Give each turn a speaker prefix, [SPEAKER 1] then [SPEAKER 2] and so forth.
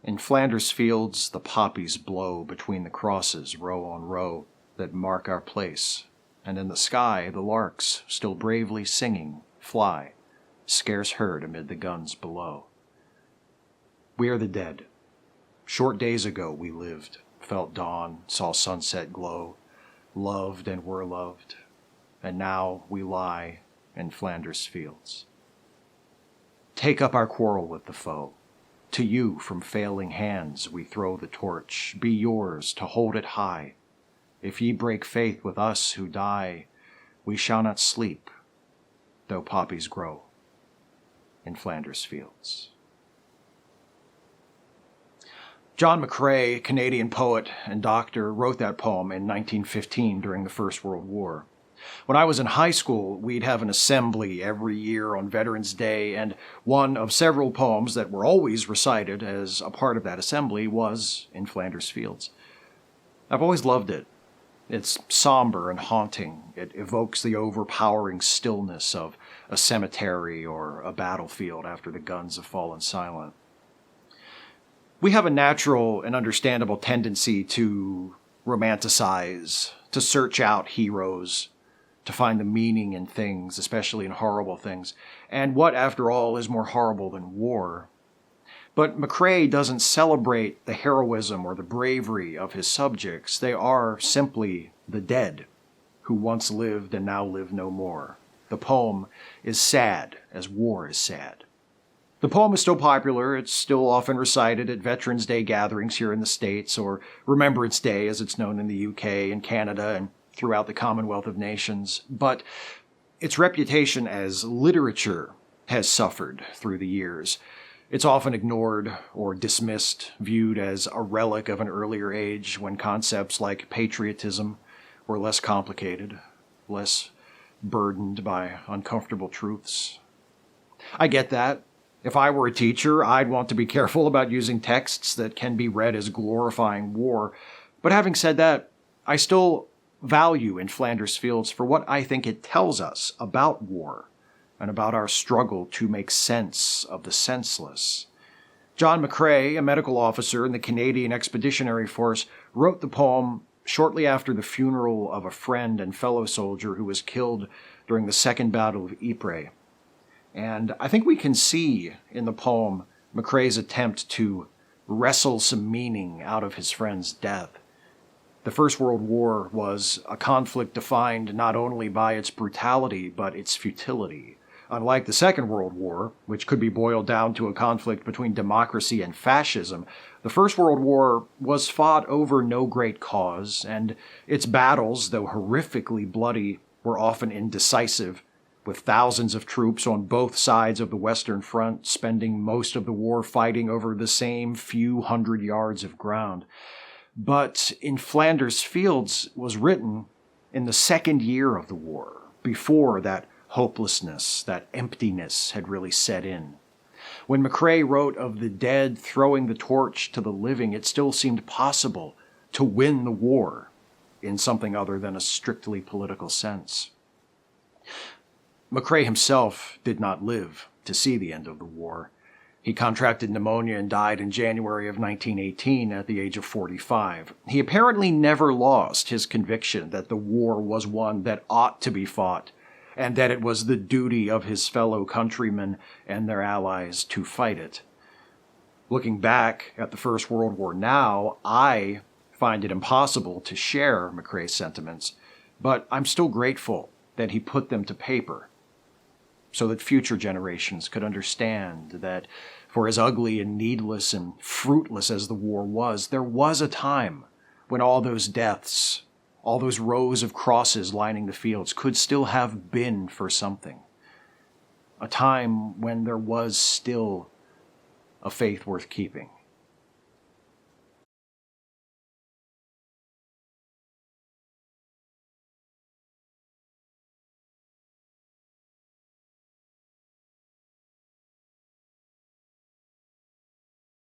[SPEAKER 1] In Flanders fields the poppies blow between the crosses, row on row, that mark our place, and in the sky the larks, still bravely singing, fly, scarce heard amid the guns below. We are the dead. Short days ago we lived, felt dawn, saw sunset glow, loved and were loved, and now we lie in Flanders fields. Take up our quarrel with the foe. To you from failing hands we throw the torch. Be yours to hold it high. If ye break faith with us who die, we shall not sleep, though poppies grow in Flanders fields. John McCrae, Canadian poet and doctor, wrote that poem in 1915 during the First World War. When I was in high school, we'd have an assembly every year on Veterans Day, and one of several poems that were always recited as a part of that assembly was In Flanders Fields. I've always loved it. It's somber and haunting. It evokes the overpowering stillness of a cemetery or a battlefield after the guns have fallen silent. We have a natural and understandable tendency to romanticize, to search out heroes, to find the meaning in things, especially in horrible things. And what, after all, is more horrible than war? But McCrae doesn't celebrate the heroism or the bravery of his subjects. They are simply the dead, who once lived and now live no more. The poem is sad, as war is sad. The poem is still popular. It's still often recited at Veterans Day gatherings here in the States, or Remembrance Day, as it's known in the UK and Canada and throughout the Commonwealth of Nations. But its reputation as literature has suffered through the years. It's often ignored or dismissed, viewed as a relic of an earlier age when concepts like patriotism were less complicated, less burdened by uncomfortable truths. I get that. If I were a teacher, I'd want to be careful about using texts that can be read as glorifying war. But having said that, I still value In Flanders Fields for what I think it tells us about war and about our struggle to make sense of the senseless. John McCrae, a medical officer in the Canadian Expeditionary Force, wrote the poem shortly after the funeral of a friend and fellow soldier who was killed during the Second Battle of Ypres. And I think we can see in the poem McCrae's attempt to wrestle some meaning out of his friend's death. The First World War was a conflict defined not only by its brutality, but its futility. Unlike the Second World War, which could be boiled down to a conflict between democracy and fascism, the First World War was fought over no great cause, and its battles, though horrifically bloody, were often indecisive, with thousands of troops on both sides of the Western Front spending most of the war fighting over the same few hundred yards of ground. But In Flanders Fields was written in the second year of the war, before that hopelessness, that emptiness had really set in. When McCrae wrote of the dead throwing the torch to the living, it still seemed possible to win the war in something other than a strictly political sense. McCrae himself did not live to see the end of the war. He contracted pneumonia and died in January of 1918 at the age of 45. He apparently never lost his conviction that the war was one that ought to be fought, and that it was the duty of his fellow countrymen and their allies to fight it. Looking back at the First World War now, I find it impossible to share McCrae's sentiments, but I'm still grateful that he put them to paper, so that future generations could understand that for as ugly and needless and fruitless as the war was, there was a time when all those deaths, all those rows of crosses lining the fields could still have been for something. A time when there was still a faith worth keeping.